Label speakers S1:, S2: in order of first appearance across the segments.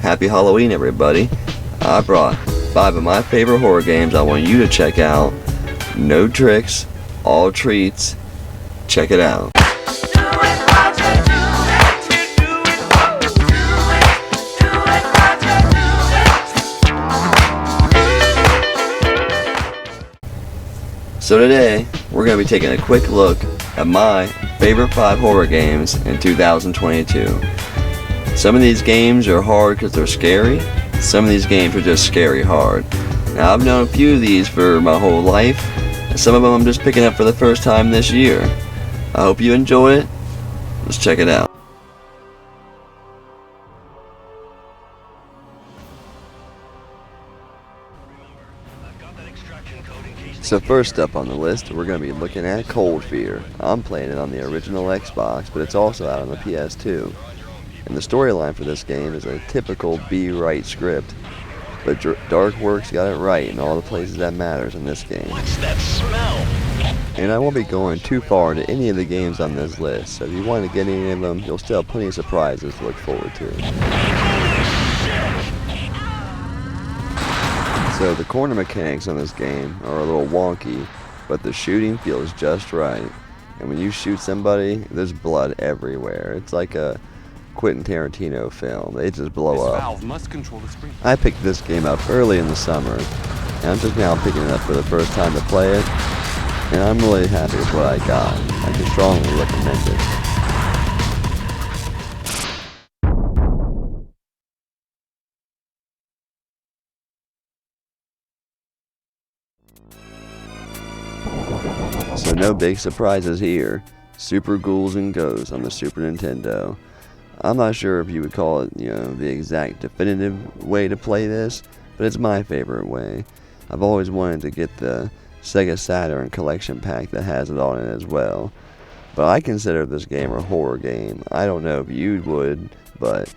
S1: Happy Halloween, everybody. I brought 5 of my favorite horror games I want you to check out. No tricks, all treats. Check it out. So today, we're going to be taking a quick look at my favorite 5 horror games in 2022. Some of these games are hard because they're scary. Some of these games are just scary hard. Now, I've known a few of these for my whole life, and some of them I'm just picking up for the first time this year. I hope you enjoy it. Let's check it out. So first up on the list, we're going to be looking at Cold Fear. I'm playing it on the original Xbox, but it's also out on the PS2. And the storyline for this game is a typical B-Right script, but Darkworks got it right in all the places that matters in this game.
S2: What's that smell?
S1: And I won't be going too far into any of the games on this list, so if you want to get any of them, you'll still have plenty of surprises to look forward to. So the corner mechanics on this game are a little wonky, but the shooting feels just right. And when you shoot somebody, there's blood everywhere. It's like a Quentin Tarantino film. They just blow up. I picked this game up early in the summer, and I'm just now picking it up for the first time to play it, and I'm really happy with what I got. I can strongly recommend it. So no big surprises here. Super Ghouls and Ghosts on the Super Nintendo. I'm not sure if you would call it, the exact definitive way to play this, but it's my favorite way. I've always wanted to get the Sega Saturn collection pack that has it on it as well. But I consider this game a horror game. I don't know if you would, but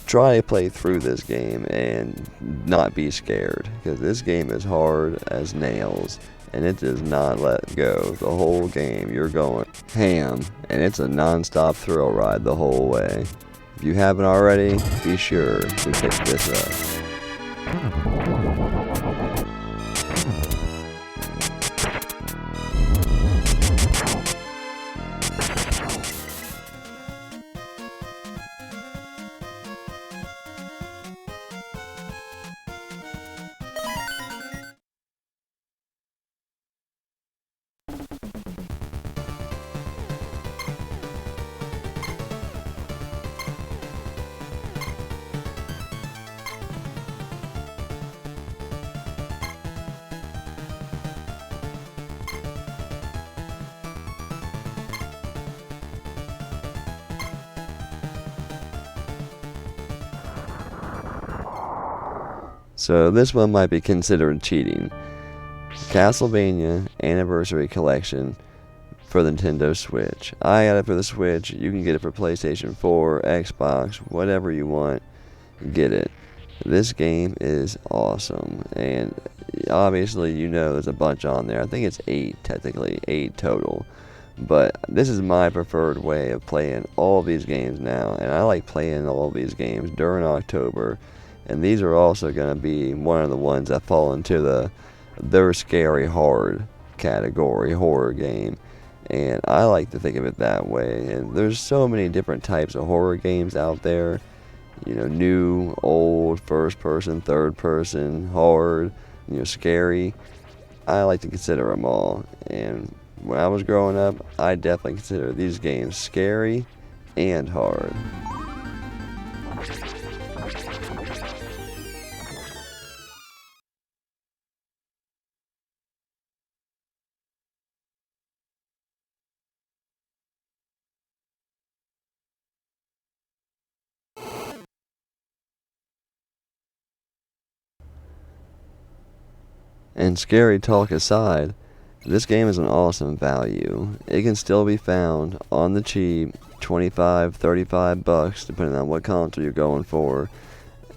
S1: try to play through this game and not be scared, because this game is hard as nails. And it does not let go the whole game. You're going ham, and it's a non-stop thrill ride the whole way. If you haven't already, be sure to pick this up. So this one might be considered cheating. Castlevania Anniversary Collection for the Nintendo Switch. I got it for the Switch. You can get it for PlayStation 4, Xbox, whatever you want. Get it. This game is awesome. And obviously, there's a bunch on there. I think it's 8, technically. 8 total. But this is my preferred way of playing all of these games now. And I like playing all of these games during October. And these are also going to be one of the ones that fall into they're scary hard category, horror game. And I like to think of it that way. And there's so many different types of horror games out there. New, old, first person, third person, hard, scary. I like to consider them all. And when I was growing up, I definitely considered these games scary and hard. And scary talk aside, this game is an awesome value. It can still be found on the cheap, $25, $35, depending on what console you're going for,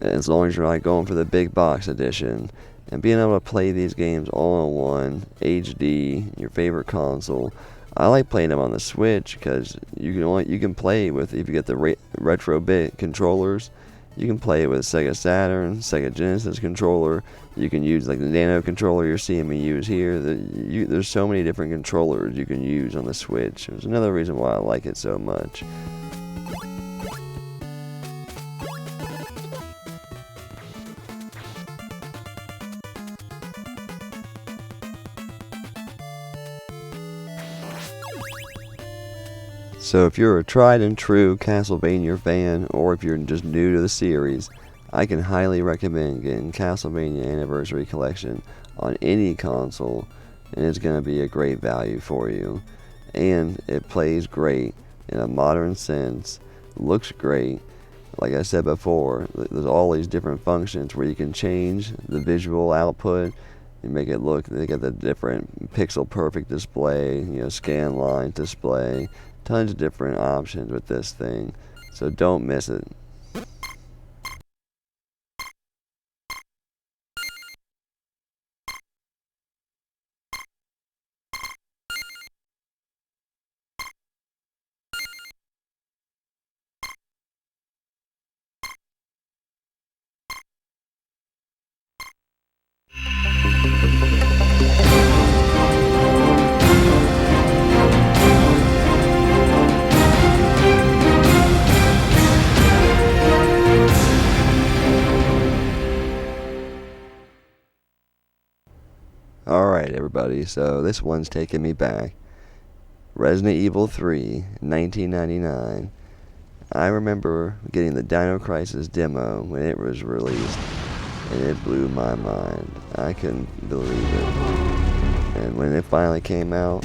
S1: as long as you're not going for the big box edition. And being able to play these games all in one, HD, your favorite console. I like playing them on the Switch because you can play with, if you get the retro bit controllers, You can play it with Sega Saturn, Sega Genesis controller. You can use like the Nano controller you're seeing me use here. There's so many different controllers you can use on the Switch. There's another reason why I like it so much. So if you're a tried and true Castlevania fan, or if you're just new to the series, I can highly recommend getting Castlevania Anniversary Collection on any console, and it's going to be a great value for you. And it plays great in a modern sense, looks great. Like I said before, there's all these different functions where you can change the visual output and make it look, they got the different pixel perfect display, scan line display. Tons of different options with this thing, so don't miss it. Alright everybody, so this one's taking me back. Resident Evil 3, 1999. I remember getting the Dino Crisis demo when it was released, and it blew my mind. I couldn't believe it. And when it finally came out,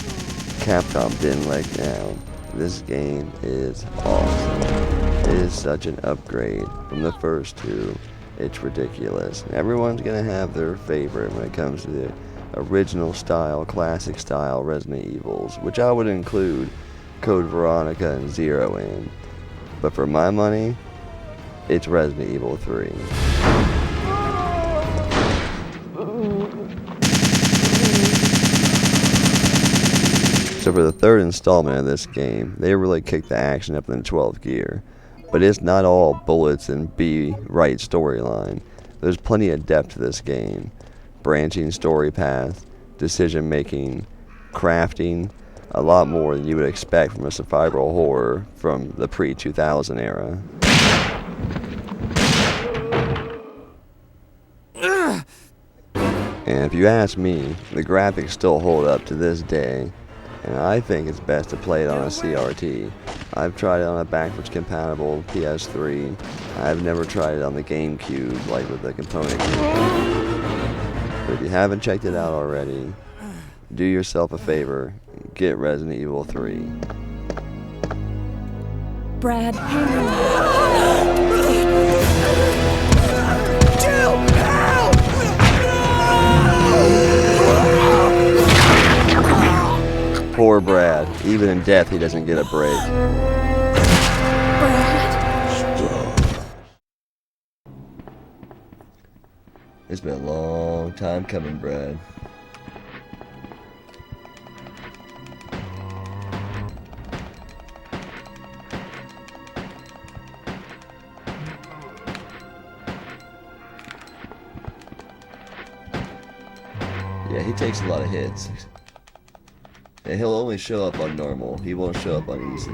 S1: Capcom didn't let down. This game is awesome. It is such an upgrade from the first two. It's ridiculous. Everyone's gonna have their favorite when it comes to the original style, classic style Resident Evils, which I would include Code Veronica and Zero in. But for my money, it's Resident Evil 3. So for the third installment of this game, they really kicked the action up in the 12th gear. But it's not all bullets and be-right storyline. There's plenty of depth to this game. Branching story path, decision making, crafting, a lot more than you would expect from a survival horror from the pre-2000 era. And if you ask me, the graphics still hold up to this day, and I think it's best to play it on a CRT. I've tried it on a backwards compatible PS3. I've never tried it on the GameCube, like with the component. But if you haven't checked it out already, do yourself a favor, get Resident Evil 3.
S2: Brad.
S1: Poor Brad. Even in death, he doesn't get a break. It's been a long time coming, Brad. Yeah, he takes a lot of hits. And he'll only show up on normal. He won't show up on easy.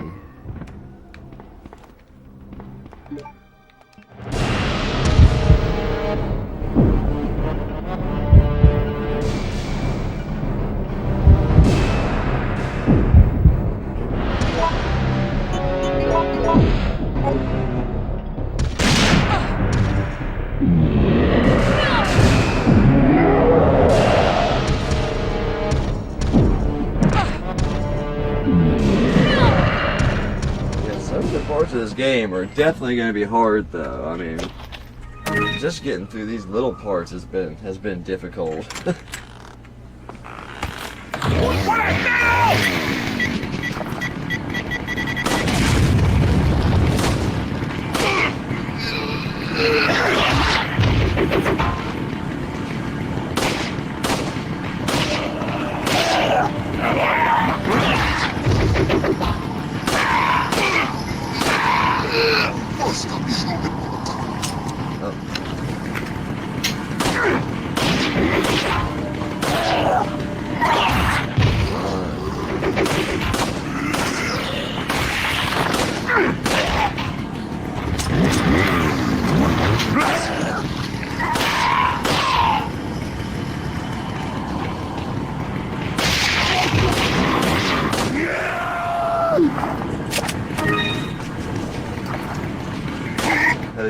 S1: Parts of this game are definitely going to be hard, though. I mean, just getting through these little parts has been difficult.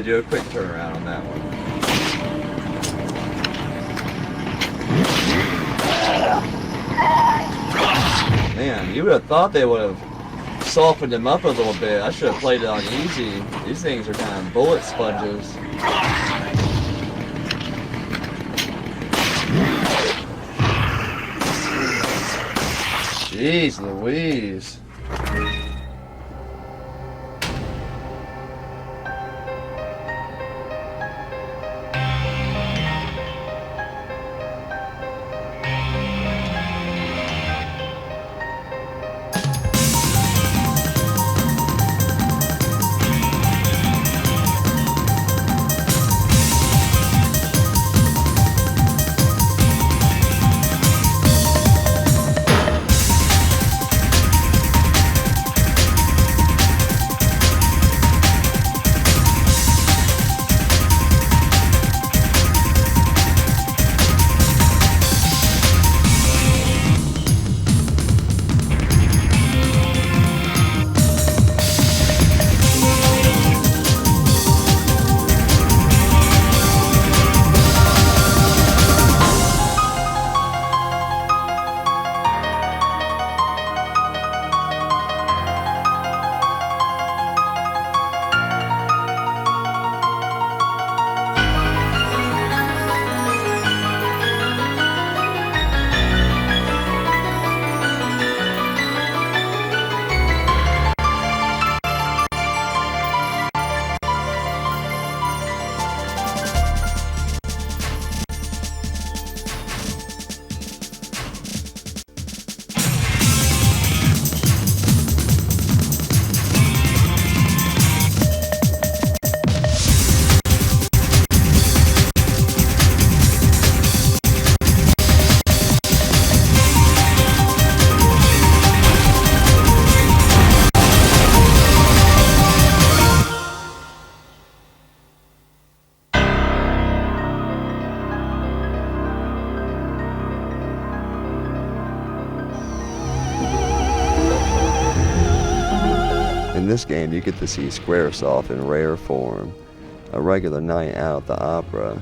S1: do a quick turnaround on that one. Man, you would have thought they would have softened him up a little bit. I should have played it on easy. These things are kind of bullet sponges. Jeez Louise. In this game, you get to see Squaresoft in rare form. A regular night out at the opera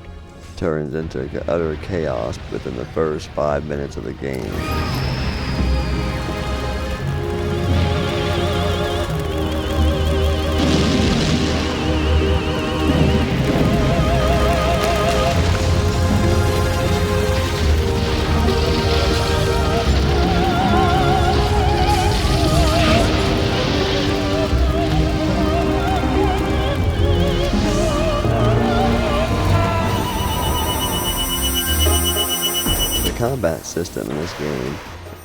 S1: turns into utter chaos within the first 5 minutes of the game. The combat system in this game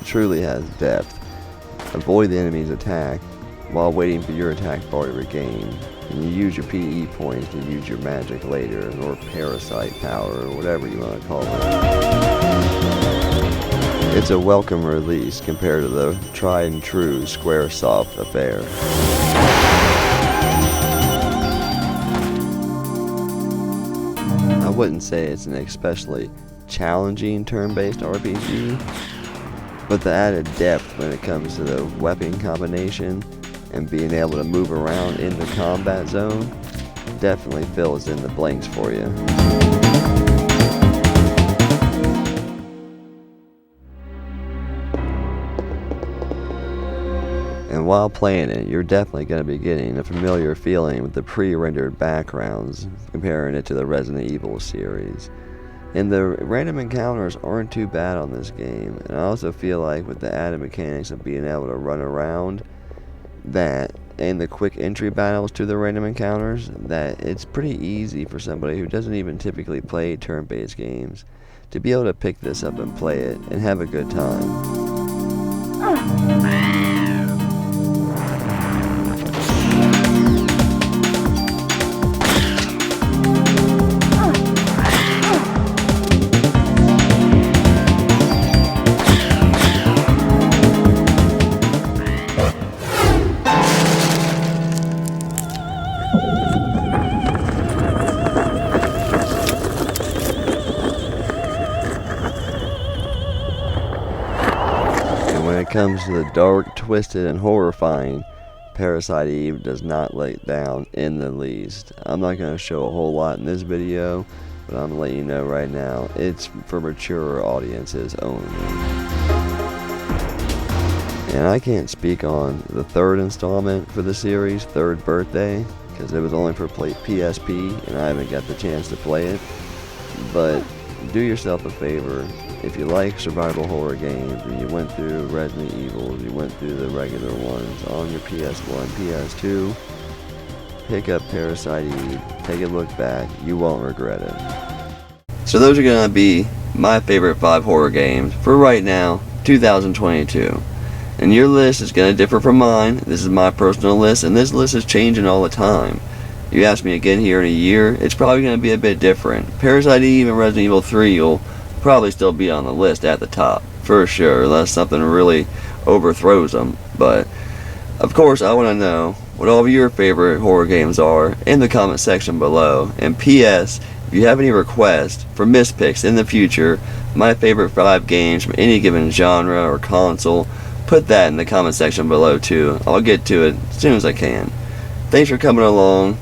S1: truly has depth. Avoid the enemy's attack while waiting for your attack bar to regain. And you use your PE points to use your magic later, or parasite power, or whatever you want to call it. It's a welcome release compared to the tried and true Squaresoft affair. I wouldn't say it's an especially challenging turn-based RPG, but the added depth when it comes to the weapon combination and being able to move around in the combat zone definitely fills in the blanks for you. And while playing it, you're definitely going to be getting a familiar feeling with the pre-rendered backgrounds, comparing it to the Resident Evil series. And the random encounters aren't too bad on this game, and I also feel like with the added mechanics of being able to run around, that and the quick entry battles to the random encounters, that it's pretty easy for somebody who doesn't even typically play turn-based games to be able to pick this up and play it and have a good time. When it comes to the dark, twisted, and horrifying Parasite Eve does not let down in the least. I'm not going to show a whole lot in this video, but I'm going to let you know right now, it's for mature audiences only. And I can't speak on the third installment for the series, Third Birthday, because it was only for PSP, and I haven't got the chance to play it. But do yourself a favor. If you like survival horror games and you went through Resident Evil, you went through the regular ones on your PS1, PS2, pick up Parasite Eve, take a look back, you won't regret it. So those are going to be my favorite 5 horror games for right now, 2022. And your list is going to differ from mine. This is my personal list, and this list is changing all the time. You ask me again here in a year, it's probably going to be a bit different. Parasite Eve and Resident Evil 3 will probably still be on the list at the top, for sure, unless something really overthrows them. But, of course, I want to know what all of your favorite horror games are in the comment section below. And P.S., if you have any requests for mispicks in the future, my favorite 5 games from any given genre or console, put that in the comment section below too. I'll get to it as soon as I can. Thanks for coming along.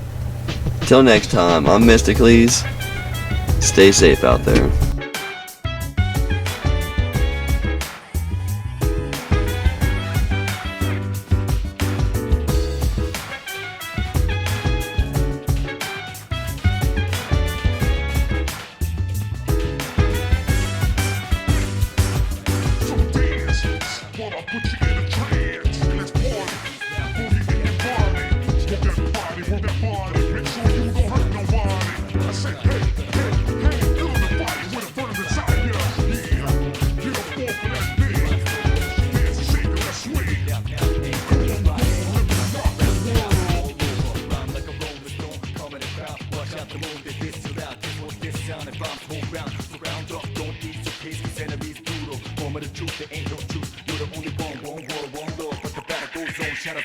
S1: Till next time, I'm Mysticles. Stay safe out there.
S2: Put you in a trance, and let's party. Booty in your body. Smoke that body, hold that body. Make sure you don't hurt nobody. I said, hey, hey, hey, feel the body with a burn inside ya. Yeah, get up off of that thing. Dance and shake and let's swing. Come on, let me rock the world. Rhyme like a rolling stone, calm in the crowd. Watch out the road, they diss you out. This was this sound and bombs hold round. So round up, don't ease your pace, cause enemies brutal. Moment of truth, there ain't no truth. You're the only one, one world, one love, but the battle goes on. Shadow